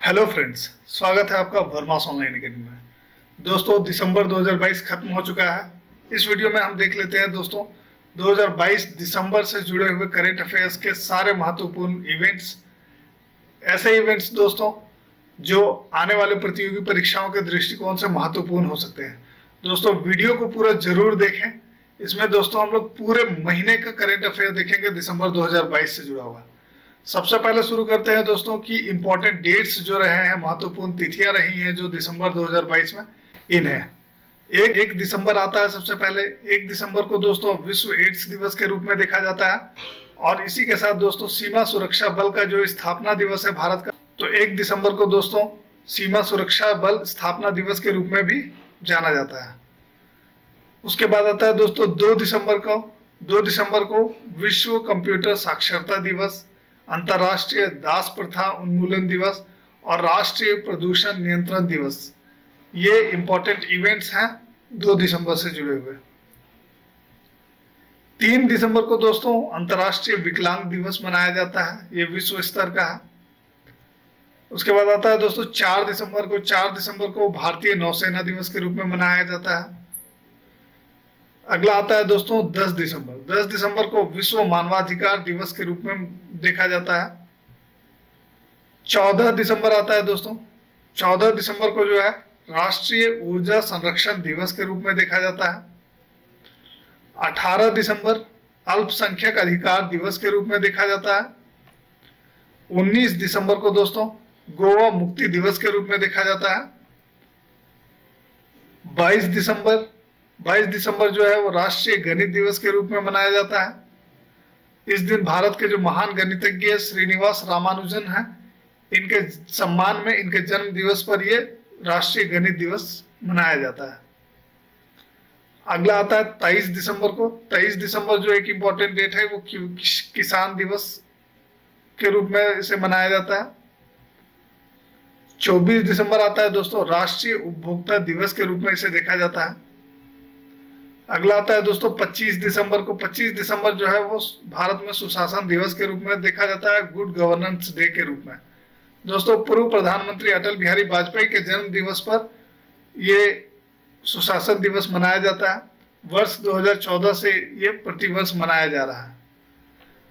Hello friends, स्वागत है आपका वर्मास ऑनलाइन अकेडमी में। दोस्तों, दिसंबर 2022 खत्म हो चुका है। इस वीडियो में हम देख लेते हैं दोस्तों 2022 दिसंबर से जुड़े हुए करंट अफेयर्स के सारे महत्वपूर्ण इवेंट्स, ऐसे इवेंट्स दोस्तों जो आने वाले प्रतियोगी परीक्षाओं के दृष्टिकोण से महत्वपूर्ण हो सकते हैं। दोस्तों, वीडियो को पूरा जरूर देखें। इसमें दोस्तों हम लोग पूरे महीने का करंट अफेयर देखेंगे दिसंबर 2022 से जुड़ा हुआ। सबसे पहले शुरू करते हैं दोस्तों कि इंपॉर्टेंट डेट्स जो रहे हैं, महत्वपूर्ण तिथियां रही हैं जो दिसंबर 2022 में इन्हें एक दिसंबर आता है। सबसे पहले 1 दिसंबर को दोस्तों विश्व एड्स दिवस के रूप में देखा जाता है, और इसी के साथ दोस्तों सीमा सुरक्षा बल का जो स्थापना दिवस है भारत का, तो 1 दिसंबर को दोस्तों सीमा सुरक्षा बल स्थापना दिवस के रूप में भी जाना जाता है। उसके बाद आता है दोस्तों 2 दिसंबर को विश्व कंप्यूटर साक्षरता दिवस, अंतर्राष्ट्रीय दास प्रथा उन्मूलन दिवस और राष्ट्रीय प्रदूषण नियंत्रण दिवस। ये इंपॉर्टेंट इवेंट्स हैं 2 दिसंबर से जुड़े हुए। 3 दिसंबर को दोस्तों अंतर्राष्ट्रीय विकलांग दिवस मनाया जाता है, ये विश्व स्तर का है। उसके बाद आता है दोस्तों 4 दिसंबर को भारतीय नौसेना दिवस के रूप में मनाया जाता है। अगला आता है दोस्तों 10 दिसंबर को विश्व मानवाधिकार दिवस के रूप में देखा जाता है। 14 दिसंबर आता है दोस्तों, 14 दिसंबर को जो है राष्ट्रीय ऊर्जा संरक्षण दिवस के रूप में देखा जाता है। 18 दिसंबर अल्पसंख्यक अधिकार दिवस के रूप में देखा जाता है। 19 दिसंबर को दोस्तों गोवा मुक्ति दिवस के रूप में देखा जाता है। 22 दिसंबर जो है वो राष्ट्रीय गणित दिवस के रूप में मनाया जाता है। इस दिन भारत के जो महान गणितज्ञ श्रीनिवास रामानुजन हैं, इनके सम्मान में इनके जन्म दिवस पर ये राष्ट्रीय गणित दिवस मनाया जाता है। अगला आता है 23 दिसंबर को। 23 दिसंबर जो एक इंपॉर्टेंट डेट है वो किसान दिवस के रूप में इसे मनाया जाता है। 24 दिसंबर आता है दोस्तों राष्ट्रीय उपभोक्ता दिवस के रूप में इसे देखा जाता है। अगला आता है दोस्तों 25 दिसंबर को। 25 दिसंबर जो है वो भारत में सुशासन दिवस के रूप में देखा जाता है, गुड गवर्नेंस डे के रूप में। दोस्तों, पूर्व प्रधानमंत्री अटल बिहारी वाजपेयी के जन्म दिवस पर ये सुशासन दिवस मनाया जाता है। वर्ष 2014 से ये प्रतिवर्ष मनाया जा रहा है।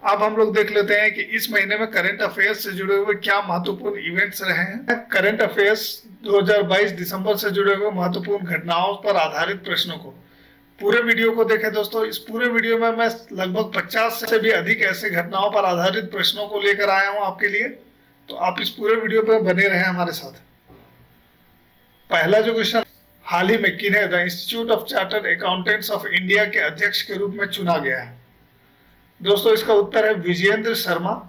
अब हम लोग देख लेते हैं कि इस महीने में करंट अफेयर्स से जुड़े हुए क्या महत्वपूर्ण इवेंट्स रहे हैं। करंट अफेयर्स 2022 दिसंबर से जुड़े हुए महत्वपूर्ण घटनाओं पर आधारित प्रश्नों को पूरे वीडियो को देखें दोस्तों। इस पूरे वीडियो में मैं लगभग 50 से भी अधिक ऐसे घटनाओं पर आधारित प्रश्नों को लेकर आया हूं आपके लिए, तो आप इस पूरे वीडियो पर बने रहें हमारे साथ। पहला जो क्वेश्चन, हाल ही में किन्हें the institute of chartered accountants of India के अध्यक्ष के रूप में चुना गया है? दोस्तों, इसका उत्तर है विजयेंद्र शर्मा।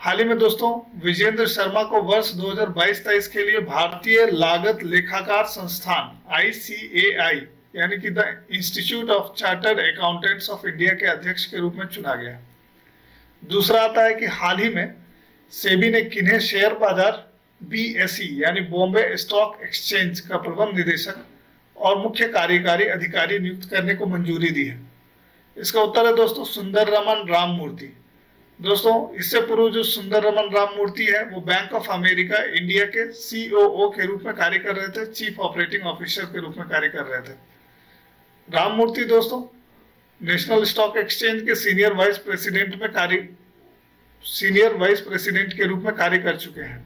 हाल ही में दोस्तों विजयेंद्र शर्मा को वर्ष 2022-23 के लिए भारतीय लागत लेखाकार संस्थान ICAI यानी कि the institute of chartered accountants of India के अध्यक्ष के रूप में चुना गया। दूसरा आता है कि हाल ही में सेबी ने किन्हें शेयर बाजार BSE यानी बॉम्बे स्टॉक एक्सचेंज का प्रबंध निदेशक और मुख्य कार्यकारी अधिकारी नियुक्त करने को मंजूरी दी है? इसका उत्तर है दोस्तों सुंदररमन राममूर्ति। दोस्तों, इससे पूर्व जो सुंदररमन राममूर्ति है वो बैंक ऑफ अमेरिका इंडिया के COO के रूप में कार्य कर रहे थे, चीफ ऑपरेटिंग ऑफिसर के रूप में कार्य कर रहे थे। राममूर्ति दोस्तों नेशनल स्टॉक एक्सचेंज के सीनियर वाइस प्रेसिडेंट के रूप में कार्य कर चुके हैं।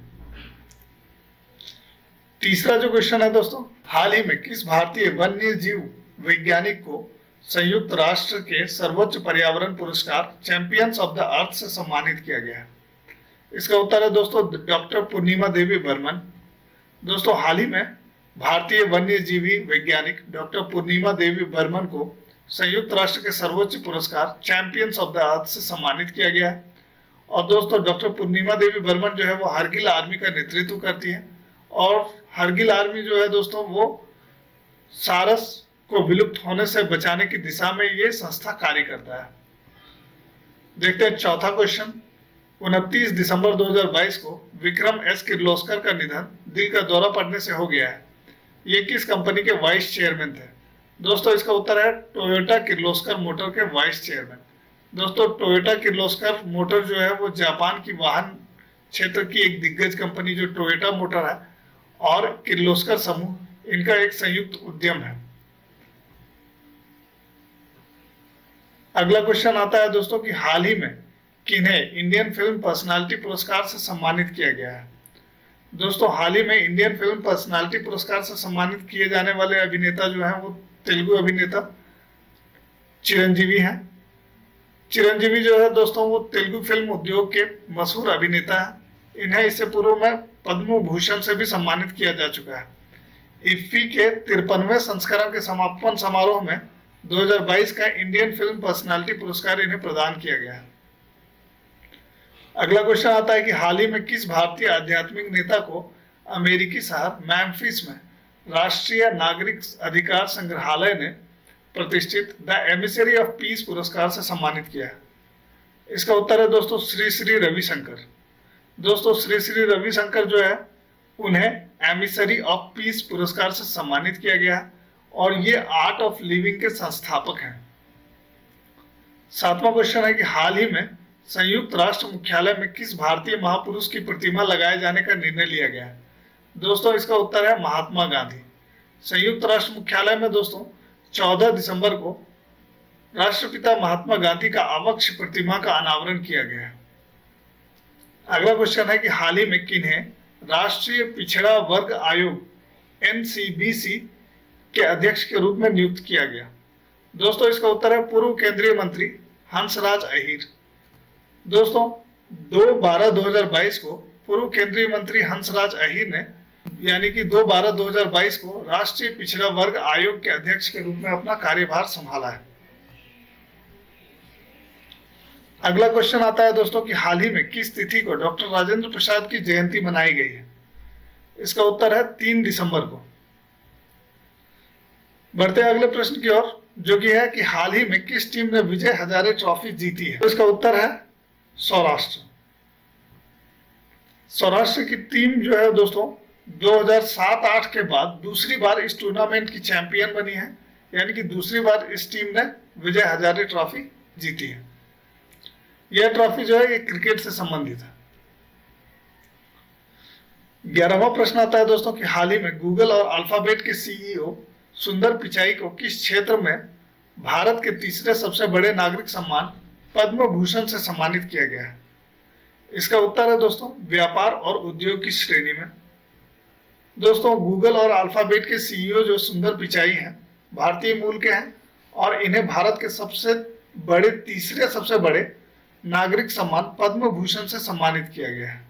तीसरा जो क्वेश्चन है दोस्तों, हाल ही में किस भारतीय वन्य जीव वैज्ञानिक को संयुक्त राष्ट्र के सर्वोच्च पर्यावरण पुरस्कार चैंपियंस ऑफ द अर्थ से सम्मानित किया गया है? इसका उत्तर है दोस्तों डॉक्टर पूर्णिमा देवी बर्मन। दोस्तों, हाल ही में भारतीय वन्य जीवी वैज्ञानिक डॉक्टर पूर्णिमा देवी बर्मन को संयुक्त राष्ट्र के सर्वोच्च पुरस्कार चैंपियंस ऑफ द अर्थ से सम्मानित किया गया है। और दोस्तों डॉक्टर पूर्णिमा देवी बर्मन जो है वो हरगिल आर्मी का नेतृत्व करती है, और हरगिल आर्मी जो है दोस्तों वो सारस को विलुप्त होने से बचाने की दिशा में ये संस्था कार्य करता है। देखते हैं चौथा क्वेश्चन, 29 दिसंबर 2022 को विक्रम S किर्लोस्कर का निधन दिल का दौरा पड़ने से हो गया है। ये किस कंपनी के वाइस चेयरमैन थे? दोस्तों, इसका उत्तर है टोयोटा किर्लोस्कर मोटर के वाइस चेयरमैन। दोस्तों, टोयोटा किर्लोस्कर मोटर जो है वो जापान की वाहन क्षेत्र की एक दिग्गज कंपनी जो टोयोटा मोटर है और किर्लोस्कर समूह, इनका एक संयुक्त उद्यम है। अगला क्वेश्चन आता है दोस्तों कि हाल ही में किन्हें इंडियन फिल्म पर्सनालिटी पुरस्कार से सम्मानित किया गया है। दोस्तों हाल ही में इंडियन फिल्म पर्सनालिटी पुरस्कार से सम्मानित किए जाने वाले अभिनेता जो हैं वो तेलुगु अभिनेता चिरंजीवी हैं। चिरंजीवी जो है दोस्तों वो तेलुगु फिल्म उद्योग के मशहूर अभिनेता हैं। इन्हें इससे पूर्व में पद्म भूषण से भी सम्मानित किया जा चुका है। इफ्फी के 53वें संस्करण के समापन समारोह में 2022 का इंडियन फिल्म पर्सनालिटी पुरस्कार इन्हें प्रदान किया गया है। अगला क्वेश्चन आता है कि हाल ही में किस भारतीय आध्यात्मिक नेता को अमेरिकी शहर मैम्फिस में राष्ट्रीय नागरिक अधिकार संग्रहालय ने प्रतिष्ठित द एमिसरी ऑफ पीस पुरस्कार से सम्मानित किया है। इसका उत्तर है दोस्तों श्री श्री रविशंकर। दोस्तों श्री श्री रविशंकर जो है उन्हें एमिसरी ऑफ पीस पुरस्कार से सम्मानित किया गया है और ये आर्ट ऑफ लिविंग के संस्थापक हैं। 7वां क्वेश्चन है कि हाल ही में संयुक्त राष्ट्र मुख्यालय में किस भारतीय महापुरुष की प्रतिमा लगाए जाने का निर्णय लिया गया है। दोस्तों इसका उत्तर है महात्मा गांधी। संयुक्त राष्ट्र मुख्यालय में दोस्तों 14 दिसंबर को राष्ट्रपिता महात्मा गांधी का आवक्ष प्रतिमा का अनावरण किया गया है। अगला क्वेश्चन है कि हाल ही में किन्हें राष्ट्रीय पिछड़ा वर्ग आयोग NCBC के अध्यक्ष के रूप में नियुक्त किया गया। दोस्तों इसका उत्तर है पूर्व केंद्रीय मंत्री हंसराज अहीर। दोस्तों 2/12/2022 को पूर्व केंद्रीय मंत्री हंसराज अहीर ने यानी कि 2/12/2022 को राष्ट्रीय पिछड़ा वर्ग आयोग के अध्यक्ष के रूप में अपना कार्यभार संभाला है। अगला क्वेश्चन आता है दोस्तों कि हाल ही में किस तिथि को डॉक्टर राजेंद्र प्रसाद की जयंती मनाई गई है। इसका उत्तर है 3 दिसंबर को। बढ़ते हैं अगले प्रश्न की ओर, जो कि है कि हाल ही में किस टीम ने विजय हजारे ट्रॉफी जीती है। तो इसका उत्तर है सौराष्ट्र। सौराष्ट्र की टीम जो है दोस्तों 2007-8 के बाद दूसरी बार इस टूर्नामेंट की चैंपियन बनी है, यानी कि दूसरी बार इस टीम ने विजय हजारे ट्रॉफी जीती है। यह ट्रॉफी जो है ये क्रिकेट से संबंधित है। 11वां प्रश्न आता है दोस्तों कि हाल ही में गूगल और अल्फाबेट के CEO सुंदर पिचाई को किस क्षेत्र में भारत के तीसरे सबसे बड़े नागरिक सम्मान पद्म भूषण से सम्मानित किया गया है। इसका उत्तर है दोस्तों व्यापार और उद्योग की श्रेणी में। दोस्तों गूगल और अल्फाबेट के CEO जो सुंदर पिचाई हैं भारतीय मूल के हैं और इन्हें भारत के तीसरे सबसे बड़े नागरिक सम्मान पद्म भूषण से सम्मानित किया गया है।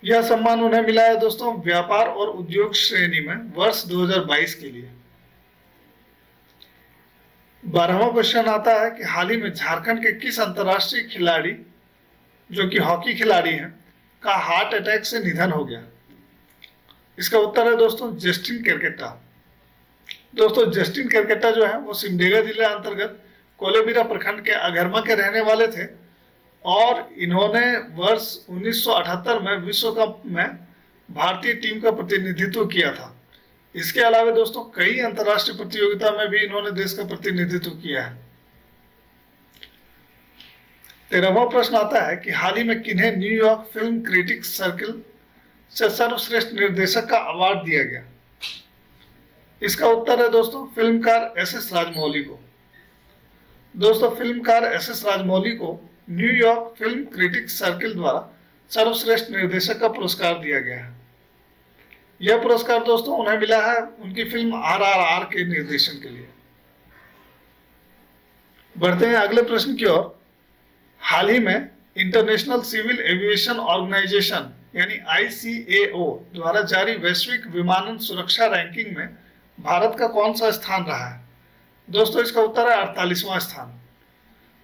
यह सम्मान उन्हें मिला है दोस्तों व्यापार और उद्योग श्रेणी में वर्ष 2022 के लिए। 12वां क्वेश्चन आता है कि हाल ही में झारखंड के किस अंतर्राष्ट्रीय खिलाड़ी जो कि हॉकी खिलाड़ी हैं का हार्ट अटैक से निधन हो गया। इसका उत्तर है दोस्तों जस्टिन केरकेट्टा। दोस्तों जस्टिन केरकेट्टा जो है वो सिमडेगा जिले अंतर्गत कोलेबिरा प्रखंड के अगरमा के रहने वाले थे और इन्होंने वर्ष 1978 में विश्व कप में भारतीय टीम का प्रतिनिधित्व किया था। इसके अलावा दोस्तों कई अंतर्राष्ट्रीय प्रतियोगिता में भी इन्होंने देश का प्रतिनिधित्व किया है। 13वां प्रश्न आता है कि हाल ही में किन्हें न्यूयॉर्क फिल्म क्रिटिक्स सर्किल से सर्वश्रेष्ठ निर्देशक का अवार्ड दिया गया। इसका उत्तर है दोस्तों फिल्मकार SS राजमौली को। दोस्तों फिल्मकार SS राजमौली को न्यूयॉर्क फिल्म क्रिटिक्स सर्किल द्वारा सर्वश्रेष्ठ निर्देशक का पुरस्कार दिया गया है। यह पुरस्कार दोस्तों उन्हें मिला है उनकी फिल्म RRR के निर्देशन के लिए। बढ़ते हैं अगले प्रश्न की ओर। हाल ही में इंटरनेशनल सिविल एविएशन ऑर्गेनाइजेशन यानी ICAO द्वारा जारी वैश्विक विमानन सुरक्षा रैंकिंग में भारत का कौन सा स्थान रहा है। दोस्तों इसका उत्तर है 48वां स्थान।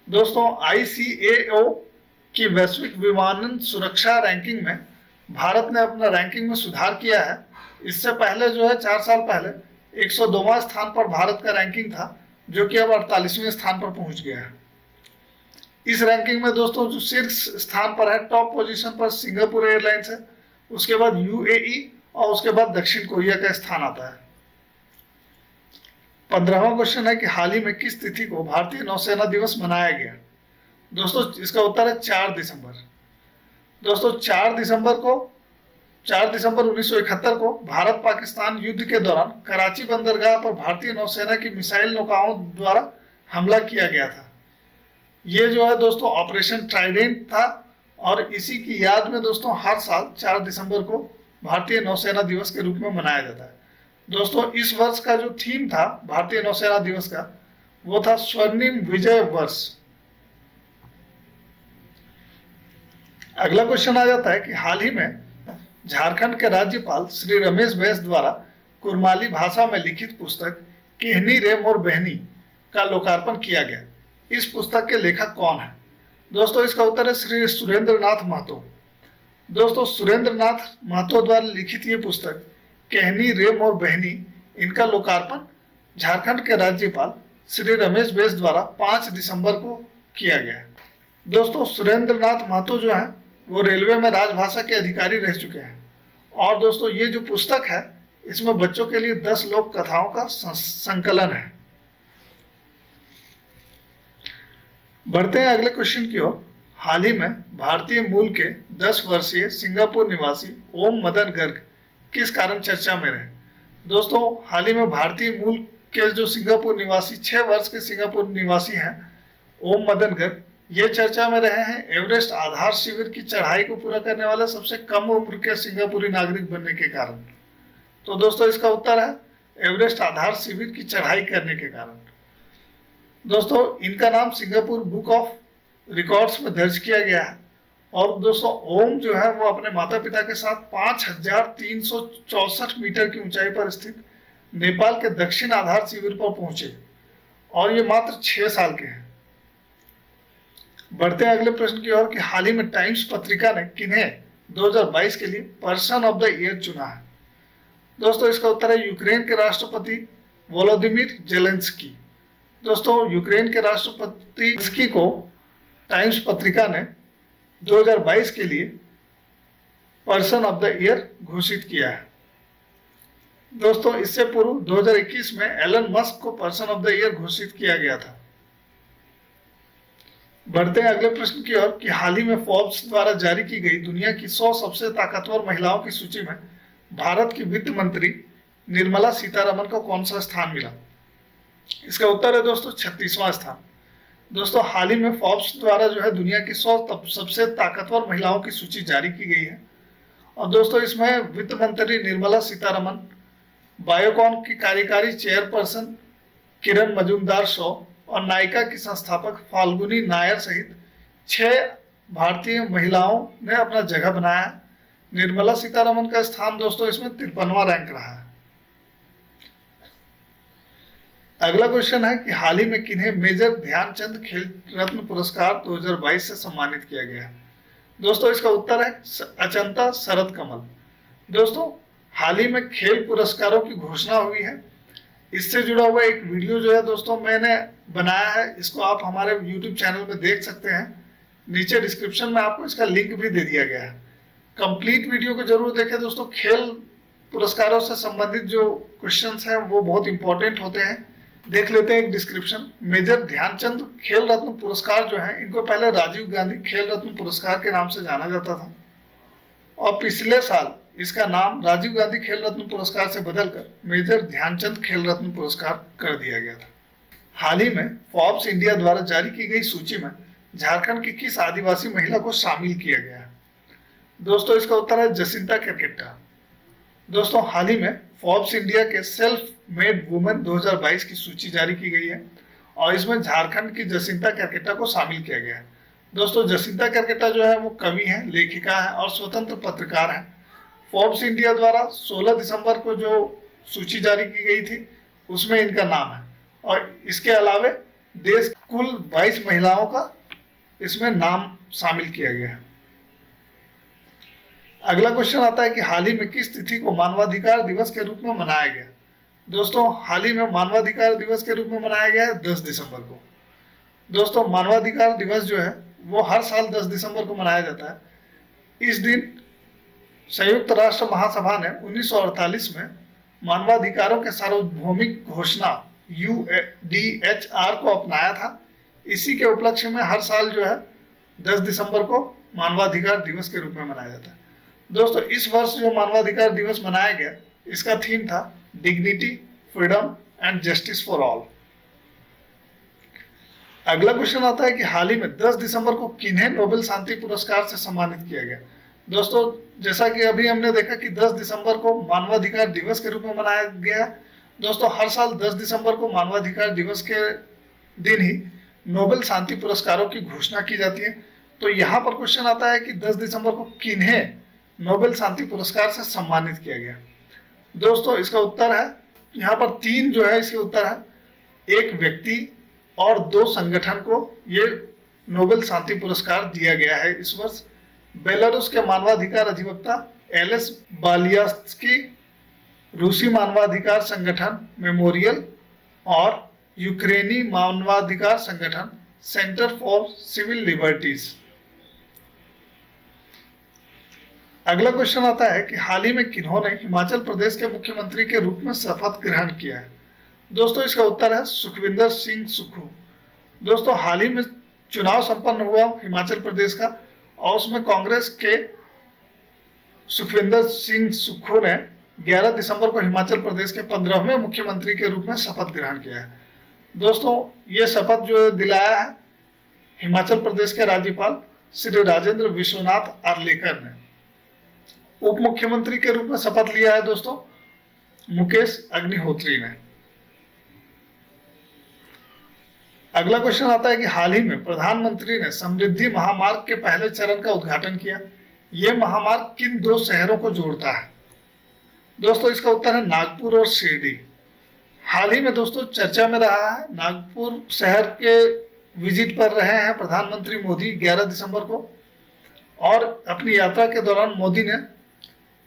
दोस्तों ICAO की वैश्विक विमानन सुरक्षा रैंकिंग में भारत ने अपना रैंकिंग में सुधार किया है। इससे पहले जो है 4 साल पहले 102वां स्थान पर भारत का रैंकिंग था जो कि अब 48वें स्थान पर पहुंच गया है। इस रैंकिंग में दोस्तों जो शीर्ष स्थान पर है टॉप पोजीशन पर सिंगापुर एयरलाइंस है, उसके बाद UAE और उसके बाद दक्षिण कोरिया का स्थान आता है। 15वां क्वेश्चन है कि हाल ही में किस तिथि को भारतीय नौसेना दिवस मनाया गया। दोस्तों इसका उत्तर है 4 दिसंबर। दोस्तों 4 दिसंबर 1971 को भारत पाकिस्तान युद्ध के दौरान कराची बंदरगाह पर भारतीय नौसेना की मिसाइल नौकाओं द्वारा हमला किया गया था। ये जो है दोस्तों ऑपरेशन ट्राइडेंट था और इसी की याद में दोस्तों हर साल 4 दिसंबर को भारतीय नौसेना दिवस के रूप में मनाया जाता है। दोस्तों इस वर्ष का जो थीम था भारतीय नौसेना दिवस का, वो था स्वर्णिम विजय वर्ष। अगला क्वेश्चन आ जाता है कि हाल ही में झारखंड के राज्यपाल श्री रमेश बैस द्वारा कुरमाली भाषा में लिखित पुस्तक केहनी रे मोर बहनी का लोकार्पण किया गया। इस पुस्तक के लेखक कौन है? दोस्तों इसका उत्तर है श्री सुरेंद्र नाथ महतो। दोस्तों सुरेंद्र नाथ महतो द्वारा लिखित ये पुस्तक केहनी रे मोर बहनी, इनका लोकार्पण झारखंड के राज्यपाल श्री रमेश बैस द्वारा 5 दिसंबर को किया गया। दोस्तों सुरेंद्र नाथ महतो जो है वो रेलवे में राजभाषा के अधिकारी रह चुके हैं। और दोस्तों ये जो पुस्तक है इसमें बच्चों के लिए 10 लोक कथाओं का संकलन है। बढ़ते हैं अगले क्वेश्चन की ओर। हाल ही में भारतीय मूल के 10 वर्षीय सिंगापुर निवासी ओम मदन गर्ग किस कारण चर्चा में रहे? दोस्तों हाल ही में भारतीय मूल के जो सिंगापुर निवासी 6 वर्ष के सिंगापुर निवासी हैं ओम मदन गर्ग, ये चर्चा में रहे हैं एवरेस्ट आधार शिविर की चढ़ाई को पूरा करने वाले सबसे कम उम्र के सिंगापुरी नागरिक बनने के कारण। तो दोस्तों इसका उत्तर है एवरेस्ट आधार शिविर की चढ़ाई करने के कारण। दोस्तों इनका नाम सिंगापुर बुक ऑफ रिकॉर्ड्स में दर्ज किया गया है। और दोस्तों ओम जो है वो अपने माता पिता के साथ 5364 मीटर की ऊंचाई पर स्थित नेपाल के दक्षिण आधार शिविर पर पहुंचे और ये मात्र 6 साल के हैं। बढ़ते हैं अगले प्रश्न की ओर कि हाल ही में टाइम्स पत्रिका ने किन्हें 2022 के लिए पर्सन ऑफ द ईयर चुना है? दोस्तों इसका उत्तर है यूक्रेन के राष्ट्रपति वोलोदिमीर जेलेंस्की। दोस्तों यूक्रेन के राष्ट्रपति जेलेंस्की को टाइम्स पत्रिका ने 2022 के लिए पर्सन ऑफ द ईयर घोषित किया है। दोस्तों इससे पूर्व 2021 में एलन मस्क को पर्सन ऑफ द ईयर घोषित किया गया था। बढ़ते हैं अगले प्रश्न की ओर कि हाल ही में फोर्ब्स द्वारा जारी की गई दुनिया की 100 सबसे ताकतवर महिलाओं की सूची में भारत की वित्त मंत्री निर्मला सीतारमण को कौन सा स्थान मिला? इसका उत्तर है दोस्तों 36वां स्थान। दोस्तों हाल ही में फोर्ब्स द्वारा जो है दुनिया की 100 सबसे ताकतवर महिलाओं की सूची जारी की गई है और दोस्तों इसमें वित्त मंत्री निर्मला सीतारमण, बायोकॉन की कार्यकारी चेयरपर्सन किरण मजूमदार शॉ और नायका की संस्थापक फाल्गुनी नायर सहित 6 भारतीय महिलाओं ने अपना जगह बनाया है। निर्मला सीतारमण का स्थान दोस्तों इसमें 53वां रैंक रहा है। अगला क्वेश्चन है कि हाल ही में किन्हें मेजर ध्यानचंद खेल रत्न पुरस्कार 2022 से सम्मानित किया गया है? दोस्तों इसका उत्तर है अचंता शरद कमल। दोस्तों हाल ही में खेल पुरस्कारों की घोषणा हुई है। इससे जुड़ा हुआ एक वीडियो जो है दोस्तों मैंने बनाया है, इसको आप हमारे YouTube चैनल में देख सकते हैं। नीचे डिस्क्रिप्शन में आपको इसका लिंक भी दे दिया गया है। कंप्लीट वीडियो को जरूर देखें दोस्तों। खेल पुरस्कारों से संबंधित जो क्वेश्चंस हैं वो बहुत इंपॉर्टेंट होते हैं। देख लेते हैं एक डिस्क्रिप्शन। मेजर ध्यानचंद खेल रत्न पुरस्कार जो है इनको पहले राजीव गांधी खेल रत्न पुरस्कार के नाम से जाना जाता था और पिछले साल इसका नाम राजीव गांधी खेल रत्न पुरस्कार से बदलकर मेजर ध्यानचंद खेल रत्न पुरस्कार कर दिया गया था। हाल ही में फोर्ब्स इंडिया द्वारा जारी की गई सूची में झारखंड की किस आदिवासी महिला को शामिल किया गया है? दोस्तों इसका उत्तर है जसिंता केरकेट्टा। दोस्तों हाल ही में फोर्ब्स इंडिया के सेल्फ मेड वुमेन 2022 की सूची जारी की गई है और इसमें झारखंड की जसिंता केरकेट्टा को शामिल किया गया है। दोस्तों जसिंता केरकेट्टा जो है वो कवि है, लेखिका है और स्वतंत्र पत्रकार है। फोर्ब्स इंडिया द्वारा 16 दिसंबर को जो सूची जारी की गई थी उसमें इनका नाम है और इसके अलावे देश कुल 22 महिलाओं का इसमें नाम शामिल किया गया है। अगला क्वेश्चन आता है कि हाल ही में किस तिथि को मानवाधिकार दिवस के रूप में मनाया गया? दोस्तों हाल ही में मानवाधिकार दिवस के रूप में मनाया गया है 10 दिसंबर को। दोस्तों मानवाधिकार दिवस जो है वो हर साल 10 दिसंबर को मनाया जाता है। इस दिन संयुक्त राष्ट्र महासभा ने 1948 में मानवाधिकारों के सार्वभौमिक घोषणा UDHR को अपनाया था। इसी के उपलक्ष्य में हर साल जो है 10 दिसंबर को मानवाधिकार दिवस के रूप में मनाया जाता है। दोस्तों इस वर्ष जो मानवाधिकार दिवस मनाया गया, इसका थीम था dignity, freedom and justice for all. अगला क्वेश्चन आता है कि हाल ही में 10 दिसंबर को किन्हें नोबेल शांति पुरस्कार से सम्मानित किया गया। दोस्तों जैसा कि अभी हमने देखा कि 10 दिसंबर को मानवाधिकार दिवस के रूप में मनाया गया। दोस्तों हर साल 10 दिसंबर को मानवाधिकार दिवस के दिन ही नोबेल शांति पुरस्कारों की घोषणा की जाती है। तो यहाँ पर क्वेश्चन आता है कि 10 दिसंबर को किन्हें नोबेल शांति पुरस्कार से सम्मानित किया गया। दोस्तों इसका उत्तर है, यहाँ पर 3 जो है इसके उत्तर है, एक व्यक्ति और 2 संगठन को ये नोबेल शांति पुरस्कार दिया गया है इस वर्ष। बेलारूस के मानवाधिकार अधिवक्ता एलेस बालियास्की, रूसी मानवाधिकार संगठन मेमोरियल और यूक्रेनी मानवाधिकार संगठन सेंटर फॉर सिविल लिबर्टीज। अगला क्वेश्चन आता है कि हाल ही में किन्होंने हिमाचल प्रदेश के मुख्यमंत्री के रूप में शपथ ग्रहण किया है। दोस्तों इसका उत्तर है सुखविंदर सिंह सुक्खू। दोस्तों हाल ही में चुनाव संपन्न हुआ हिमाचल प्रदेश का, और उसमें कांग्रेस के सुखविंदर सिंह सुक्खू ने 11 दिसंबर को हिमाचल प्रदेश के 15वें मुख्यमंत्री के रूप में शपथ ग्रहण किया है। दोस्तों ये शपथ जो दिलाया है हिमाचल प्रदेश के राज्यपाल श्री राजेंद्र विश्वनाथ आर्लेकर ने। उप मुख्यमंत्री के रूप में शपथ लिया है दोस्तों मुकेश अग्निहोत्री ने। अगला क्वेश्चन आता है कि हाल ही में प्रधानमंत्री ने समृद्धि महामार्ग के पहले चरण का उद्घाटन किया। यह महामार्ग किन 2 शहरों को जोड़ता है। दोस्तों इसका उत्तर है नागपुर और शिरडी। हाल ही में दोस्तों चर्चा में रहा है, नागपुर शहर के विजिट पर रहे हैं प्रधानमंत्री मोदी 11 दिसंबर को, और अपनी यात्रा के दौरान मोदी ने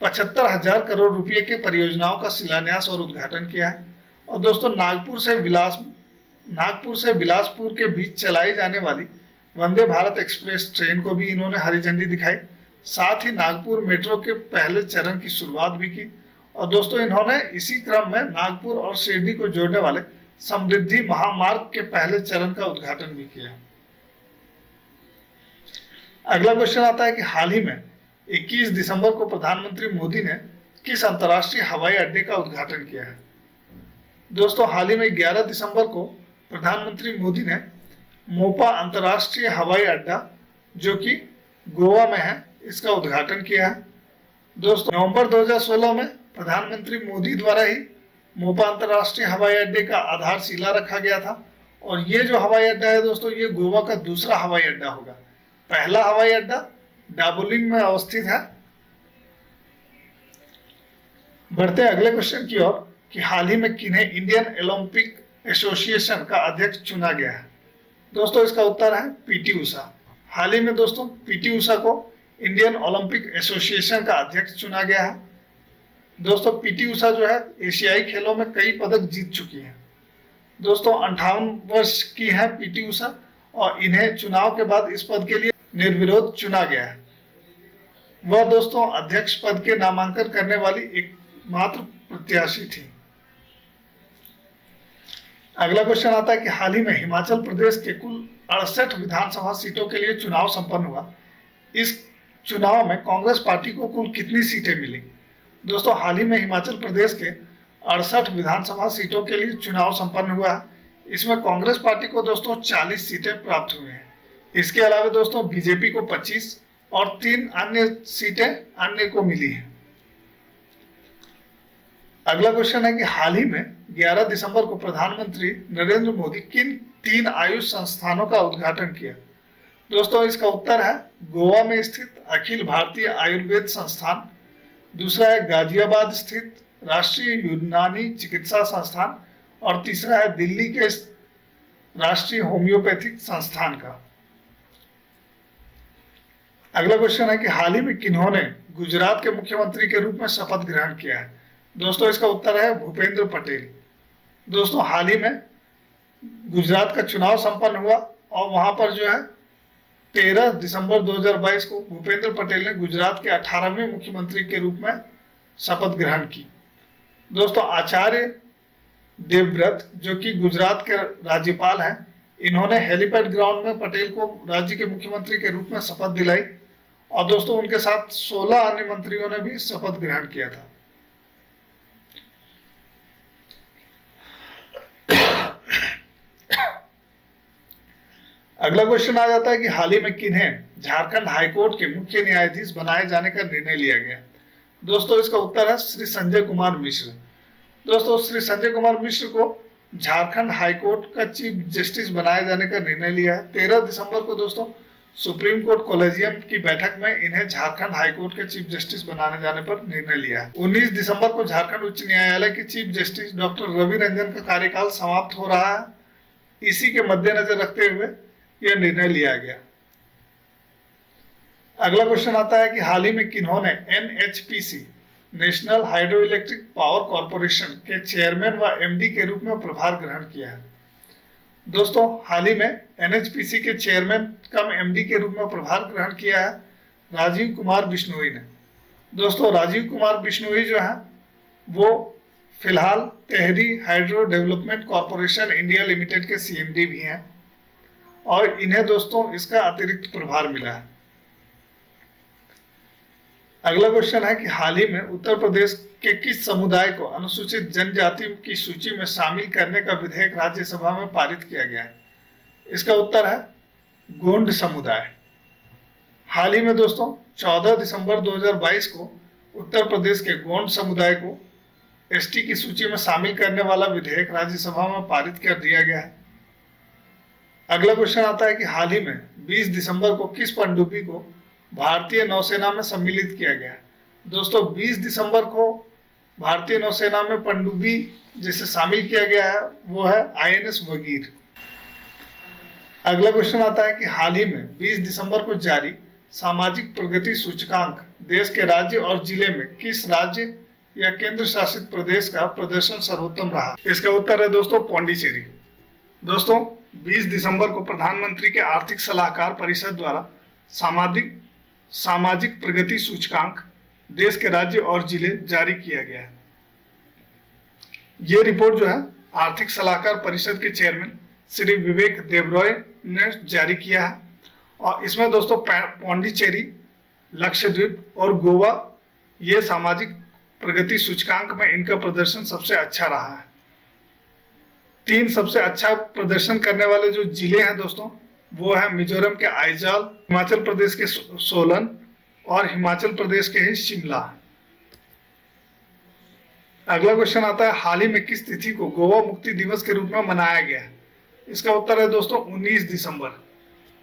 75,000 करोड़ रुपए के परियोजनाओं का शिलान्यास और उद्घाटन किया है। और दोस्तों नागपुर से बिलासपुर के बीच चलाई जाने वाली वंदे भारत एक्सप्रेस ट्रेन को भी इन्होंने हरी झंडी दिखाई। साथ ही नागपुर मेट्रो के पहले चरण की शुरुआत भी की। और दोस्तों इन्होंने इसी क्रम में नागपुर और शिरडी को जोड़ने वाले समृद्धि महामार्ग के पहले चरण का उद्घाटन भी किया। अगला क्वेश्चन आता है कि हाल ही में 21 दिसंबर को प्रधानमंत्री मोदी ने किस अंतर्राष्ट्रीय हवाई अड्डे का उद्घाटन किया है। दोस्तों हाल ही में 11 दिसंबर को प्रधानमंत्री मोदी ने मोपा अंतर्राष्ट्रीय हवाई अड्डा जो कि गोवा में है, इसका उद्घाटन किया है। दोस्तों नवंबर 2016 में प्रधानमंत्री मोदी द्वारा ही मोपा अंतर्राष्ट्रीय हवाई अड्डे का आधारशिला रखा गया था। और ये जो हवाई अड्डा है दोस्तों, ये गोवा का दूसरा हवाई अड्डा होगा। पहला हवाई अड्डा डाबोलिम में अवस्थित है। बढ़ते अगले क्वेश्चन की ओर कि हाल ही में किन्हें इंडियन ओलंपिक एसोसिएशन का अध्यक्ष चुना गया है। दोस्तों इसका उत्तर है पीटी उषा। हाल ही में दोस्तों पीटी उषा को इंडियन ओलंपिक एसोसिएशन का अध्यक्ष चुना गया है। दोस्तों पीटी उषा जो है एशियाई खेलों में कई पदक जीत चुकी है। दोस्तों 58 वर्ष की है पीटी उषा, और इन्हें चुनाव के बाद इस पद के लिए निर्विरोध चुना गया है। वह दोस्तों अध्यक्ष पद के नामांकन करने वाली एकमात्र प्रत्याशी थी। अगला क्वेश्चन आता है कि हाल ही में हिमाचल प्रदेश के कुल 68 विधानसभा सीटों के लिए चुनाव संपन्न हुआ। इस चुनाव में कांग्रेस पार्टी को कुल कितनी सीटें मिली। दोस्तों हाल ही में हिमाचल प्रदेश के 68 विधानसभा सीटों के लिए चुनाव संपन्न हुआ है। इसमें कांग्रेस पार्टी को दोस्तों 40 सीटें प्राप्त हुई हैं। इसके अलावा दोस्तों बीजेपी को 25 और 3 अन्य सीटें अन्य को मिली हैं। अगला क्वेश्चन है कि हाल ही में 11 दिसंबर को प्रधानमंत्री नरेंद्र मोदी किन 3 आयुष संस्थानों का उद्घाटन किया। दोस्तों इसका उत्तर है गोवा में स्थित अखिल भारतीय आयुर्वेद संस्थान, दूसरा है गाजियाबाद स्थित राष्ट्रीय यूनानी चिकित्सा संस्थान, और तीसरा है दिल्ली के राष्ट्रीय होम्योपैथिक संस्थान का। अगला क्वेश्चन है कि हाल ही में किन्होंने गुजरात के मुख्यमंत्री के रूप में शपथ ग्रहण किया है। दोस्तों इसका उत्तर है भूपेंद्र पटेल। दोस्तों हाल ही में गुजरात का चुनाव संपन्न हुआ, और वहां पर जो है 13 दिसंबर 2022 को भूपेंद्र पटेल ने गुजरात के 18वें मुख्यमंत्री के रूप में शपथ ग्रहण की। दोस्तों आचार्य देवव्रत जो कि गुजरात के राज्यपाल हैं, इन्होंने हेलीपैड ग्राउंड में पटेल को राज्य के मुख्यमंत्री के रूप में शपथ दिलाई। और दोस्तों उनके साथ 16 अन्य मंत्रियों ने भी शपथ ग्रहण किया था। अगला क्वेश्चन आ जाता है कि हाल ही में किन्हें झारखंड हाईकोर्ट के मुख्य न्यायाधीश बनाए जाने का निर्णय लिया गया। दोस्तों इसका उत्तर है श्री संजय कुमार मिश्र। दोस्तों श्री संजय कुमार मिश्र को झारखंड हाईकोर्ट का चीफ जस्टिस बनाए जाने का निर्णय लिया है। 13 दिसंबर को दोस्तों सुप्रीम कोर्ट कॉलेजियम की बैठक में इन्हें झारखंड हाईकोर्ट के चीफ जस्टिस बनाने जाने पर निर्णय लिया है। 19 दिसंबर को झारखंड उच्च न्यायालय के chief justice doctor Ravi Ranjan का कार्यकाल समाप्त हो रहा है। इसी के मद्देनजर रखते हुए यह निर्णय लिया गया। अगला क्वेश्चन आता है कि हाल ही में किन्होंने NHPC national hydro electric power corporation के चेयरमैन व एमडी के रूप में प्रभार ग्रहण किया है। दोस्तों हाल ही में एनएचपीसी के चेयरमैन कम एमडी के रूप में प्रभार ग्रहण किया है राजीव कुमार बिश्नोई ने। दोस्तों राजीव कुमार बिश्नोई जो है वो फिलहाल Tehri hydro development corporation India limited के सीएमडी भी हैं और इन्हें दोस्तों इसका अतिरिक्त प्रभार मिला है। अगला क्वेश्चन है कि हाल ही में उत्तर प्रदेश के किस समुदाय को अनुसूचित जनजाति की सूची में शामिल करने का विधेयक राज्यसभा में पारित किया गया है। इसका उत्तर है गोंड समुदाय। हाल ही में दोस्तों 14 दिसंबर 2022 को उत्तर प्रदेश के गोंड समुदाय को एसटी की सूची में शामिल करने वाला विधेयक राज्यसभा में पारित कर दिया गया है। अगला क्वेश्चन आता है कि हाल ही में 20 दिसंबर को किस पनडुब्बी को भारतीय नौसेना में सम्मिलित किया गया। दोस्तों 20 दिसंबर को भारतीय नौसेना में पनडुब्बी जिसे शामिल किया गया है वो है आईएनएस वगीर। अगला क्वेश्चन आता है कि हाल ही में 20 दिसंबर को जारी सामाजिक प्रगति सूचकांक देश के राज्य और जिले में किस राज्य या केंद्र शासित प्रदेश का प्रदर्शन सर्वोत्तम रहा। इसका उत्तर है दोस्तों पौंडीचेरी। दोस्तों 20 दिसंबर को प्रधानमंत्री के आर्थिक सलाहकार परिषद द्वारा सामाजिक प्रगति सूचकांक देश के राज्य और जिले जारी किया गया है। ये रिपोर्ट जो है आर्थिक सलाहकार परिषद के चेयरमैन श्री विवेक देबरॉय ने जारी किया है और इसमें दोस्तों पौंडीचेरी, लक्षद्वीप और गोवा ये सामाजिक प्रगति सूचकांक में इनका प्रदर्शन सबसे अच्छा रहा है। 3 सबसे अच्छा प्रदर्शन करने वाले जो जिले हैं दोस्तों वो है मिजोरम के आइजॉल, हिमाचल प्रदेश के सोलन और हिमाचल प्रदेश के ही शिमला। अगला क्वेश्चन आता है हाल ही में किस तिथि को गोवा मुक्ति दिवस के रूप में मनाया गया। इसका उत्तर है दोस्तों 19 दिसंबर।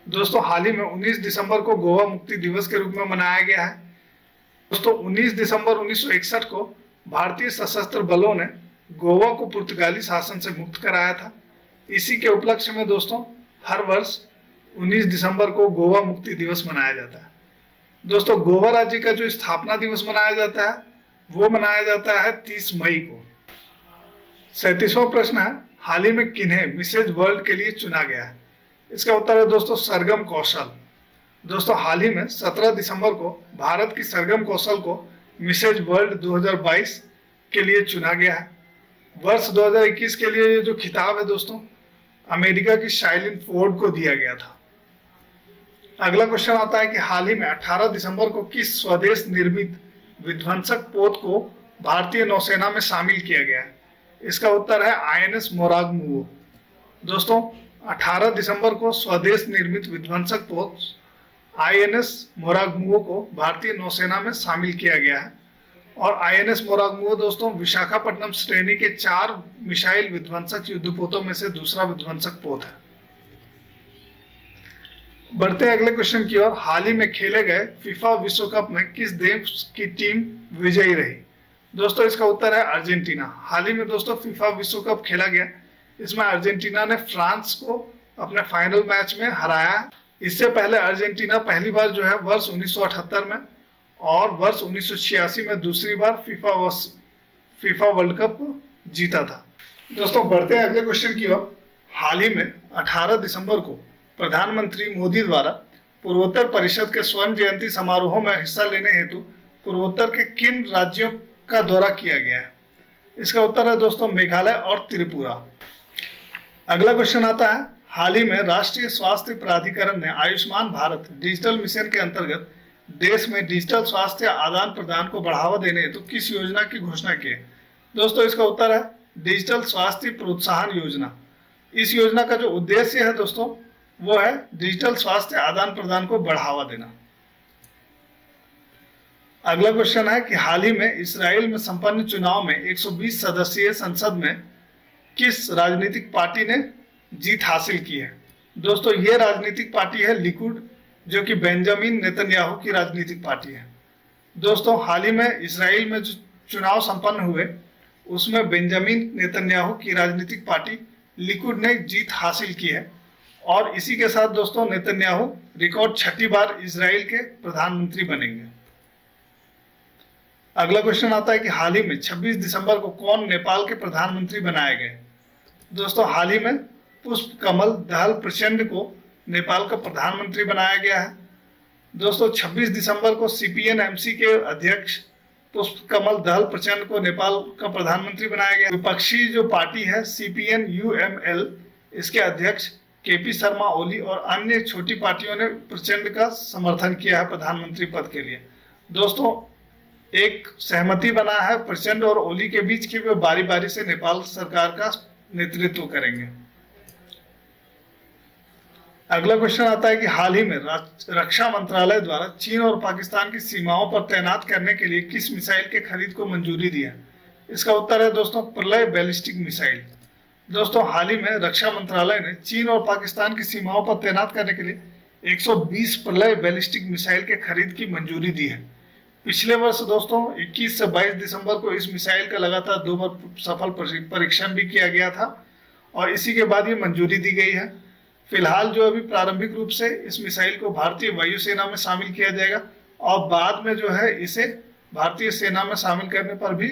दोस्तों हाल ही में 19 दिसंबर को गोवा मुक्ति दिवस के रूप में मनाया गया है। दोस्तों 19 दिसंबर 1961 को भारतीय सशस्त्र बलों ने गोवा को पुर्तगाली शासन से मुक्त कराया था। इसी के उपलक्ष्य में दोस्तों हर वर्ष 19 दिसंबर को गोवा मुक्ति दिवस मनाया जाता है। दोस्तों गोवा राज्य का जो स्थापना दिवस मनाया जाता है वो मनाया जाता है 30 मई को। 37वां प्रश्न है हाल ही में किन्हें मिसेज वर्ल्ड के लिए चुना गया है। इसका उत्तर है दोस्तों सरगम कौशल। दोस्तों हाल ही में 17 दिसंबर को भारत की सरगम कौशल को मिसेज वर्ल्ड 2022 के लिए चुना गया है। वर्ष 2021 के लिए ये जो खिताब है दोस्तों अमेरिका की शाइलिन फोर्ड को दिया गया था। अगला क्वेश्चन आता है कि हाल ही में 18 दिसंबर को किस स्वदेश निर्मित विध्वंसक पोत को भारतीय नौसेना में शामिल किया गया है। इसका उत्तर है आईएनएस मोरागमुओ। दोस्तों 18 दिसंबर को स्वदेश निर्मित विध्वंसक पोत आईएनएस मोरागमुओ को भारतीय नौसेना में शामिल किया गया है और आईएनएस मोरागमुओ दोस्तों विशाखापट्टनम श्रेणी के 4 मिसाइल विध्वंसक युद्धपोतों में से दूसरा विध्वंसक पोत है। बढ़ते हैं अगले क्वेश्चन की ओर। हाल ही में खेले गए फीफा विश्व कप में किस देश की टीम विजयी रही। दोस्तों इसका उत्तर है अर्जेंटीना। हाल ही में दोस्तों फीफा विश्व कप खेला गया, इसमें अर्जेंटीना ने फ्रांस को अपने फाइनल मैच में हराया। इससे पहले अर्जेंटीना पहली बार जो है वर्ष 1978 में और वर्ष 1986 में दूसरी बार फीफा वर्ल्ड कप जीता था। दोस्तों बढ़ते हैं अगले क्वेश्चन की ओर। हाल ही में 18 दिसंबर को प्रधानमंत्री मोदी द्वारा पूर्वोत्तर परिषद के स्वर्ण जयंती समारोह में हिस्सा लेने हेतु पूर्वोत्तर के किन राज्यों का दौरा किया गया है। इसका उत्तर है दोस्तों मेघालय और त्रिपुरा। अगला क्वेश्चन आता है हाल ही में राष्ट्रीय स्वास्थ्य प्राधिकरण ने आयुष्मान भारत डिजिटल मिशन के अंतर्गत देश में डिजिटल स्वास्थ्य आदान प्रदान को बढ़ावा देने हेतु किस योजना की घोषणा की है? दोस्तों इसका उत्तर है डिजिटल स्वास्थ्य प्रोत्साहन योजना। इस योजना का जो उद्देश्य है दोस्तों वो है डिजिटल स्वास्थ्य आदान प्रदान को बढ़ावा देना। अगला क्वेश्चन है कि हाल ही में इसराइल में संपन्न चुनाव में 120 सदस्यीय संसद में किस राजनीतिक पार्टी ने जीत हासिल की है? दोस्तों ये राजनीतिक पार्टी है लिकुड, जो कि बेंजामिन नेतन्याहू की राजनीतिक पार्टी है। दोस्तों हाल ही में इसराइल में जो चुनाव संपन्न हुए उसमें बेंजामिन नेतन्याहू की राजनीतिक पार्टी लिकुड ने जीत हासिल की है और इसी के साथ दोस्तों नेतन्याहू रिकॉर्ड 6ठी बार इसराइल के प्रधानमंत्री बनेंगे। अगला क्वेश्चन आता है कि हाल ही में 26 दिसंबर को कौन नेपाल के प्रधानमंत्री बनाए गए? दोस्तों हाल ही में पुष्प कमल दहल प्रचंड को नेपाल का प्रधानमंत्री बनाया गया है। दोस्तों 26 दिसंबर को CPN-MC के अध्यक्ष पुष्प कमल दहल प्रचंड को नेपाल का प्रधानमंत्री बनाया गया। विपक्षी जो पार्टी है CPN-UML, इसके अध्यक्ष KP शर्मा ओली और अन्य छोटी पार्टियों ने प्रचंड का समर्थन किया है प्रधानमंत्री पद के लिए। दोस्तों एक सहमति बना है प्रचंड और ओली के बीच की वे बारी बारी से नेपाल सरकार का नेतृत्व करेंगे। अगला क्वेश्चन आता है कि हाल ही में रक्षा मंत्रालय द्वारा चीन और पाकिस्तान की सीमाओं पर तैनात करने के लिए किस मिसाइल के खरीद को मंजूरी दी है? इसका उत्तर है दोस्तों प्रलय बैलिस्टिक मिसाइल। दोस्तों हाल ही में रक्षा मंत्रालय ने चीन और पाकिस्तान की सीमाओं पर तैनात करने के लिए 120 प्रलय बैलिस्टिक मिसाइल के खरीद की मंजूरी दी है। पिछले वर्ष दोस्तों 21 से 22 दिसंबर को इस मिसाइल का लगातार 2 बार सफल परीक्षण भी किया गया था और इसी के बाद ये मंजूरी दी गई है। फिलहाल जो अभी प्रारंभिक रूप से इस मिसाइल को भारतीय वायुसेना में शामिल किया जाएगा और बाद में जो है इसे भारतीय सेना में शामिल करने पर भी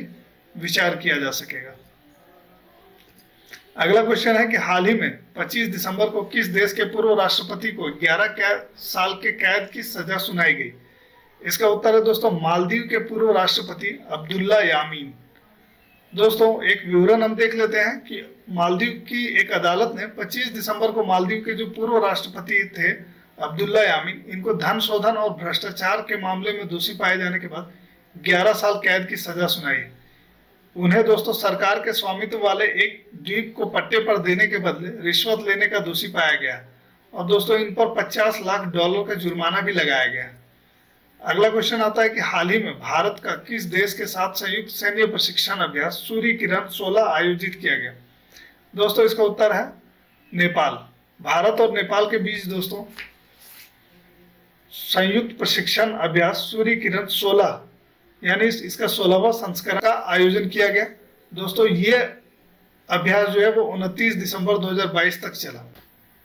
विचार किया जा सकेगा। अगला क्वेश्चन है कि हाल ही में 25 दिसंबर को किस देश के पूर्व राष्ट्रपति को 11 साल के कैद की सजा सुनाई गई? इसका उत्तर है दोस्तों मालदीव के पूर्व राष्ट्रपति अब्दुल्ला यामीन। दोस्तों एक विवरण हम देख लेते हैं कि मालदीव की एक अदालत ने 25 दिसंबर को मालदीव के जो पूर्व राष्ट्रपति थे अब्दुल्ला यामीन, इनको धन शोधन और भ्रष्टाचार के मामले में दोषी पाए जाने के बाद 11 साल कैद की सजा सुनाई। उन्हें दोस्तों सरकार के स्वामित्व वाले एक द्वीप को पट्टे पर देने के बदले रिश्वत लेने का दोषी पाया गया और दोस्तों इन पर $50 लाख का जुर्माना भी लगाया गया। अगला क्वेश्चन आता है कि हाल ही में भारत का किस देश के साथ संयुक्त सैन्य प्रशिक्षण अभ्यास सूर्य किरण 16 आयोजित किया गया? दोस्तों इसका उत्तर है नेपाल। भारत और नेपाल के बीच दोस्तों संयुक्त प्रशिक्षण अभ्यास सूर्य किरण 16 यानी इसका 16वां संस्करण का आयोजन किया गया। दोस्तों ये अभ्यास जो है वो 29 दिसंबर 2022 तक चला।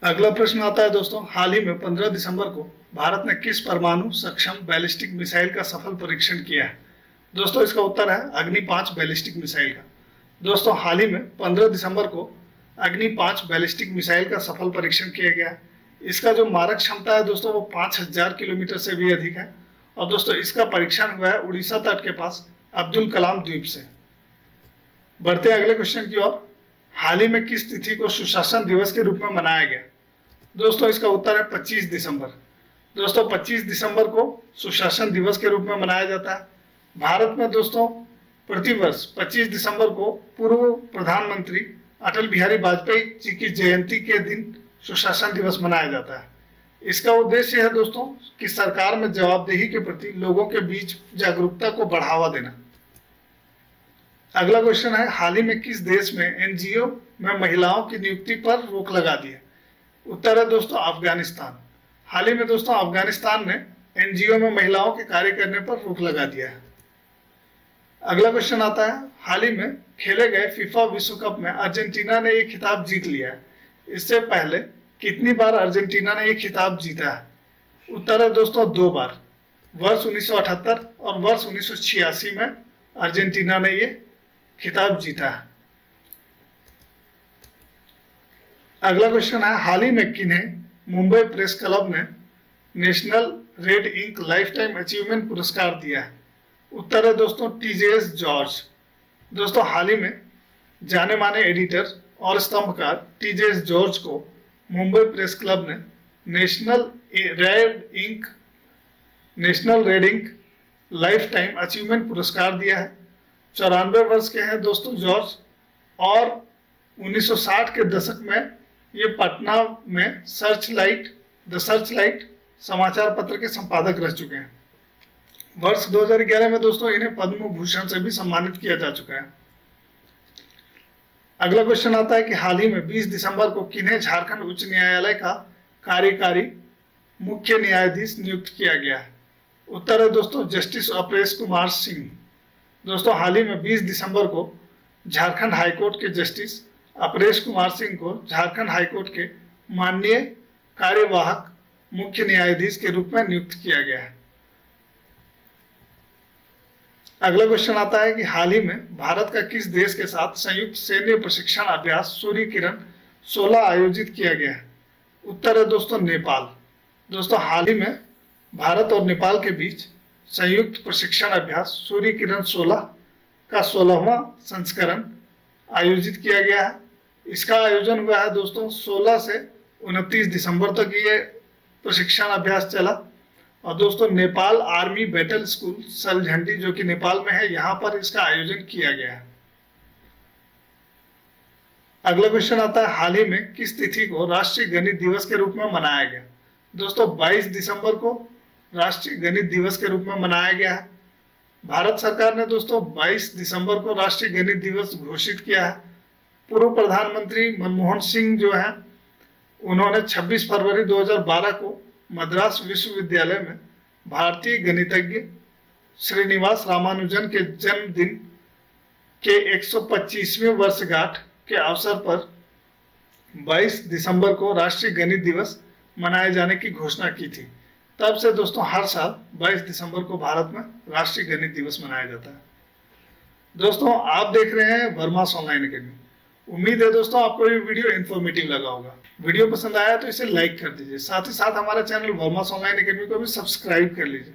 अगला प्रश्न आता है दोस्तों हाल ही में 15 दिसंबर को भारत ने किस परमाणु सक्षम बैलिस्टिक मिसाइल का सफल परीक्षण किया है? दोस्तों इसका उत्तर है अग्नि 5 बैलिस्टिक मिसाइल का। दोस्तों हाल ही में 15 दिसंबर को अग्नि 5 बैलिस्टिक मिसाइल का सफल परीक्षण किया गया। इसका जो मारक क्षमता है दोस्तों वो 5000 किलोमीटर से भी अधिक है और दोस्तों इसका परीक्षण हुआ है उड़ीसा तट के पास अब्दुल कलाम द्वीप से। बढ़ते अगले क्वेश्चन की ओर। हाल ही में किस तिथि को सुशासन दिवस के रूप में मनाया गया? दोस्तों इसका उत्तर है 25 दिसंबर। दोस्तों 25 दिसंबर को सुशासन दिवस के रूप में मनाया जाता है। भारत में दोस्तों प्रतिवर्ष 25 दिसंबर को पूर्व प्रधानमंत्री अटल बिहारी वाजपेयी जी की जयंती के दिन सुशासन दिवस मनाया जाता है। इसका उद्देश्य है दोस्तों कि सरकार में जवाबदेही के प्रति लोगों के बीच जागरूकता को बढ़ावा देना। अगला क्वेश्चन है हाल ही में किस देश में एनजीओ में महिलाओं की नियुक्ति पर रोक लगा दी है? उत्तर है दोस्तों अफगानिस्तान। हाल ही में दोस्तों अफगानिस्तान ने एनजीओ में महिलाओं के कार्य करने पर रोक लगा दिया है। अगला क्वेश्चन आता है हाल ही में खेले गए फीफा विश्व कप में अर्जेंटीना ने ये खिताब जीत लिया है। इससे पहले कितनी बार अर्जेंटीना ने ये खिताब जीता है? उत्तर है दोस्तों 2 बार। वर्ष 1978 और वर्ष 1986 में अर्जेंटीना ने ये खिताब जीता है। अगला क्वेश्चन है हाल ही में किन्हें मुंबई प्रेस क्लब ने national red ink lifetime achievement पुरस्कार दिया है? उत्तर है दोस्तों TJS जॉर्ज। दोस्तों हाल ही में जाने माने एडिटर और स्तंभकार TJS जॉर्ज को मुंबई प्रेस क्लब ने national red ink national reading lifetime achievement पुरस्कार दिया है। 94 वर्ष के हैं दोस्तों जॉर्ज, और 1960 के दशक में ये पटना में द सर्च लाइट समाचार पत्र के संपादक रह चुके हैं। वर्ष 2011 में दोस्तों इन्हें पद्म भूषण से भी सम्मानित किया जा चुका है। अगला क्वेश्चन आता है कि हाल ही में 20 दिसंबर को किन्हें झारखंड उच्च न्यायालय का कार्यकारी मुख्य न्यायाधीश नियुक्त किया गया है? उत्तर है दोस्तों जस्टिस अपरेश कुमार सिंह। दोस्तों हाल ही में 20 दिसंबर को झारखंड हाईकोर्ट के जस्टिस अपरेश कुमार सिंह को झारखंड हाईकोर्ट के माननीय कार्यवाहक मुख्य न्यायाधीश के रूप में नियुक्त किया गया है। अगला क्वेश्चन आता है कि हाल ही में भारत का किस देश के साथ संयुक्त सैन्य प्रशिक्षण अभ्यास सूर्य किरण 16 आयोजित किया गया है? उत्तर है दोस्तों नेपाल। दोस्तों हाल ही में भारत और नेपाल के बीच संयुक्त प्रशिक्षण अभ्यास सूर्य किरण 16 का 16वां संस्करण आयोजित किया गया है। इसका आयोजन हुआ है दोस्तों 16 से 29 दिसंबर तक ये प्रशिक्षण अभ्यास चला। और दोस्तों नेपाल आर्मी बैटल स्कूल सलझंडी जो कि नेपाल में है, यहाँ पर इसका आयोजन किया गया है। अगला क्वेश्चन आता है हाल ही में किस तिथि को राष्ट्रीय गणित दिवस के रूप में मनाया गया? दोस्तों 22 दिसंबर को राष्ट्रीय गणित दिवस के रूप में मनाया गया है। भारत सरकार ने दोस्तों 22 दिसंबर को राष्ट्रीय गणित दिवस घोषित किया है। पूर्व प्रधानमंत्री मनमोहन सिंह जो है उन्होंने 26 फरवरी 2012 को मद्रास विश्वविद्यालय में भारतीय गणितज्ञ श्रीनिवास रामानुजन के जन्मदिन के 125वें वर्षगांठ के अवसर पर 22 दिसंबर को राष्ट्रीय गणित दिवस मनाए जाने की घोषणा की थी। तब से दोस्तों हर साल 22 दिसंबर को भारत में राष्ट्रीय गणित दिवस मनाया जाता है। दोस्तों आप देख रहे हैं वर्मास ऑनलाइन अकेडमी। उम्मीद है दोस्तों आपको ये वीडियो इन्फॉर्मेटिव लगा होगा। वीडियो पसंद आया तो इसे लाइक कर दीजिए, साथ ही साथ हमारा चैनल वर्मास ऑनलाइन अकेडमी को भी सब्सक्राइब कर लीजिए।